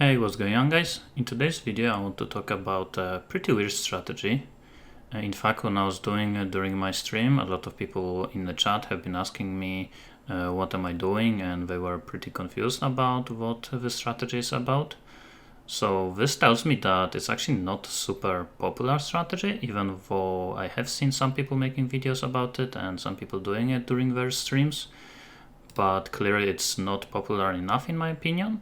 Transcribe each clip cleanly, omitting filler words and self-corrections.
Hey, what's going on, guys? In today's video I want to talk about a pretty weird strategy. In fact, when I was doing it during my stream, a lot of people in the chat have been asking me what am I doing, and they were pretty confused about what the strategy is about. So this tells me that it's actually not a super popular strategy, even though I have seen some people making videos about it and some people doing it during their streams. But clearly it's not popular enough in my opinion.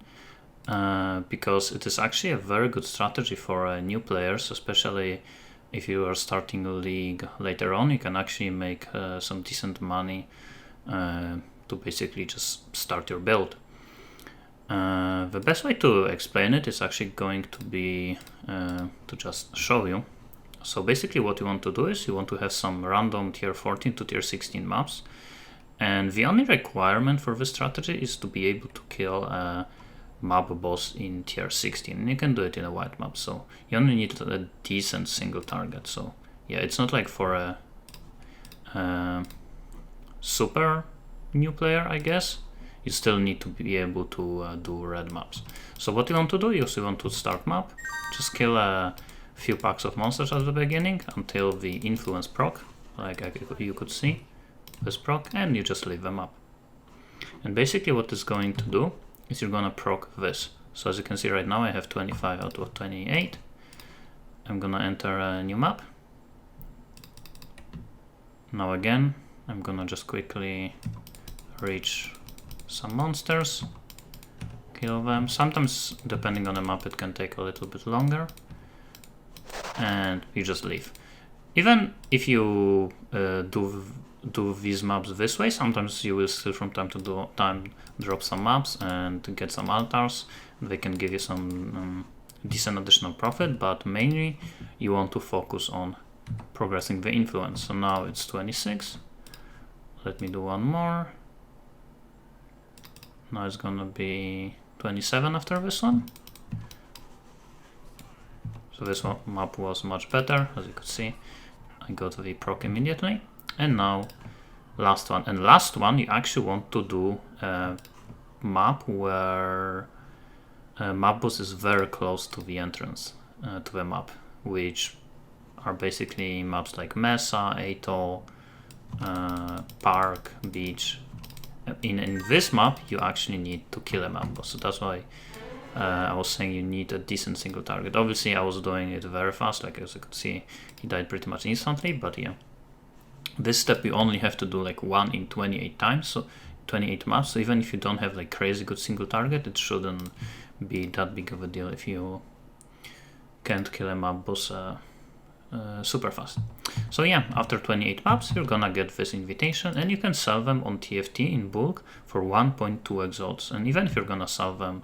Because it is actually a very good strategy for new players, especially if you are starting a league later on. You can actually make some decent money to basically just start your build. The best way to explain it is actually going to be to just show you. So basically what you want to do is you want to have some random tier 14 to tier 16 maps, and the only requirement for this strategy is to be able to kill a map boss in tier 16. You can do it in a white map, so you only need a decent single target. So yeah, it's not like for a super new player, I guess. You still need to be able to do red maps. So what you want to do is you want to start map, just kill a few packs of monsters at the beginning until the influence proc, like you could see this proc, and you just leave them up. And basically what it's going to do is you're gonna proc this. So as you can see right now I have 25 out of 28. I'm gonna enter a new map. Now again, I'm gonna just quickly reach some monsters, kill them. Sometimes depending on the map it can take a little bit longer, and you just leave. Even if you do these maps this way, sometimes you will still from time to time drop some maps and get some altars. They can give you some decent additional profit, but mainly you want to focus on progressing the influence. So now it's 26. Let me do one more. Now it's gonna be 27 after this one. So this one map was much better, as you could see. I got the proc immediately. And now last one. And last one, you actually want to do a map where map boss is very close to the entrance to the map, which are basically maps like Mesa, Atoll, Park, Beach. In this map you actually need to kill a map boss, so that's why I was saying you need a decent single target. Obviously I was doing it very fast, like as you could see he died pretty much instantly, but yeah. This step you only have to do like 1 in 28 times, so 28 maps, so even if you don't have like crazy good single target, it shouldn't be that big of a deal if you can't kill a map boss super fast. So yeah, after 28 maps you're gonna get this invitation, and you can sell them on TFT in bulk for 1.2 exalts, and even if you're gonna sell them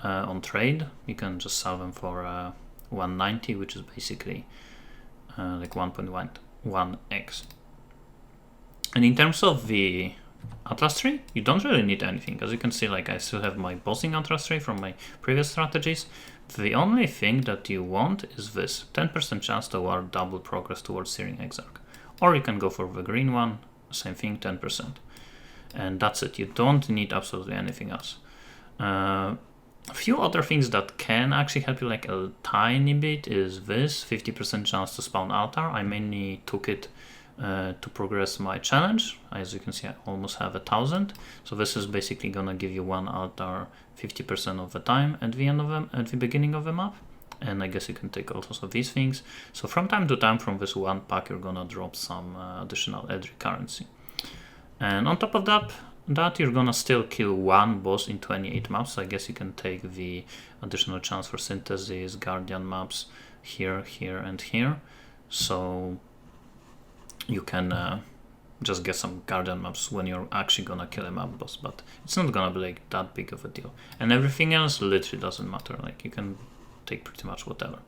on trade, you can just sell them for 190, which is basically like 1.1x. And in terms of the Atlas tree, you don't really need anything. As you can see, like I still have my bossing Atlas tree from my previous strategies. The only thing that you want is this 10% chance to award double progress towards Searing Exarch. Or you can go for the green one, same thing, 10%. And that's it. You don't need absolutely anything else. A few other things that can actually help you like a tiny bit is this 50% chance to spawn altar. I mainly took it to progress my challenge. As you can see, I almost have 1,000. So this is basically gonna give you one altar 50% of the time at the end of them, at the beginning of the map. And I guess you can take also these things. So from time to time from this one pack you're gonna drop some additional Edric currency. And on top of that you're gonna still kill one boss in 28 maps. So I guess you can take the additional chance for synthesis, guardian maps here, here, and here. So you can just get some guardian maps when you're actually gonna kill a map boss, but it's not gonna be like that big of a deal. And everything else literally doesn't matter, like you can take pretty much whatever.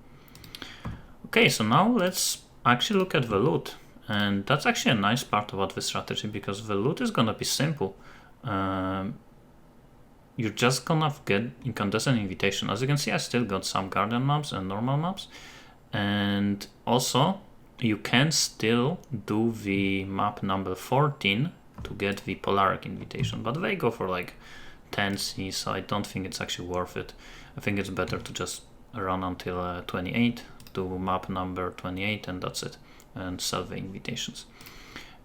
Okay, so now let's actually look at the loot, and that's actually a nice part about the strategy, because the loot is gonna be simple. You're just gonna get incandescent invitation. As you can see, I still got some guardian maps and normal maps, and also you can still do the map number 14 to get the Polaric invitation, but they go for like 10C, so I don't think it's actually worth it. I think it's better to just run until 28, do map number 28, and that's it, and sell the invitations.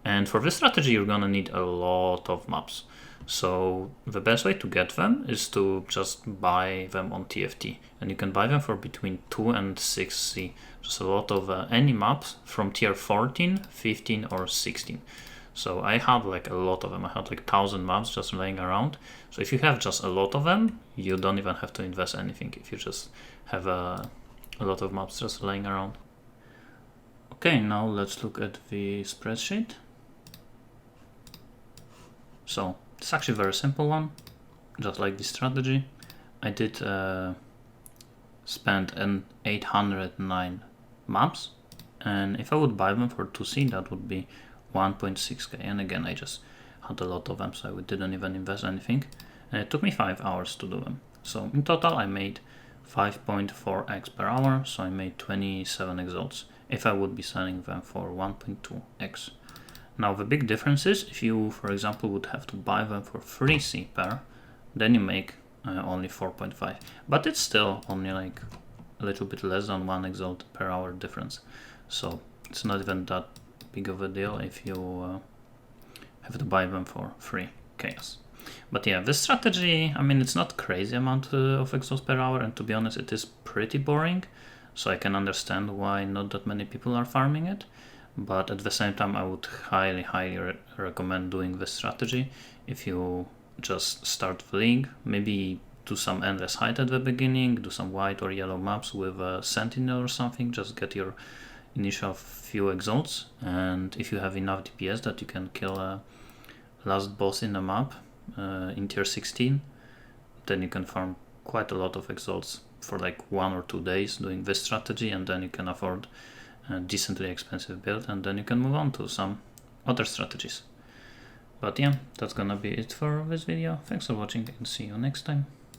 And for this strategy, you're gonna need a lot of maps. So the best way to get them is to just buy them on TFT, and you can buy them for between 2 and 6C. Just a lot of any maps from tier 14, 15, or 16. So I had like a lot of them. I had like 1,000 maps just laying around. So if you have just a lot of them, you don't even have to invest anything if you just have a lot of maps just laying around. Okay, now let's look at the spreadsheet. So it's actually a very simple one, just like this strategy. I did spend an 809 maps, and if I would buy them for 2C, that would be 1.6k. And again, I just had a lot of them, so I didn't even invest anything, and it took me 5 hours to do them. So in total, I made 5.4x per hour, so I made 27 exalts if I would be selling them for 1.2x. Now the big difference is if you, for example, would have to buy them for 3C per, then you make only 4.5, but it's still only like a little bit less than 1 exalt per hour difference. So it's not even that big of a deal if you have to buy them for free chaos. But yeah, this strategy, I mean, it's not crazy amount of exalts per hour, and to be honest, it is pretty boring. So I can understand why not that many people are farming it. But at the same time, I would highly recommend doing this strategy if you just start the league. Maybe do some endless height at the beginning, do some white or yellow maps with a sentinel or something, just get your initial few exalts, and if you have enough DPS that you can kill a last boss in the map in tier 16, then you can farm quite a lot of exalts for like 1 or 2 days doing this strategy, and then you can afford a decently expensive build, and then you can move on to some other strategies. But yeah, that's gonna be it for this video. Thanks for watching, and see you next time.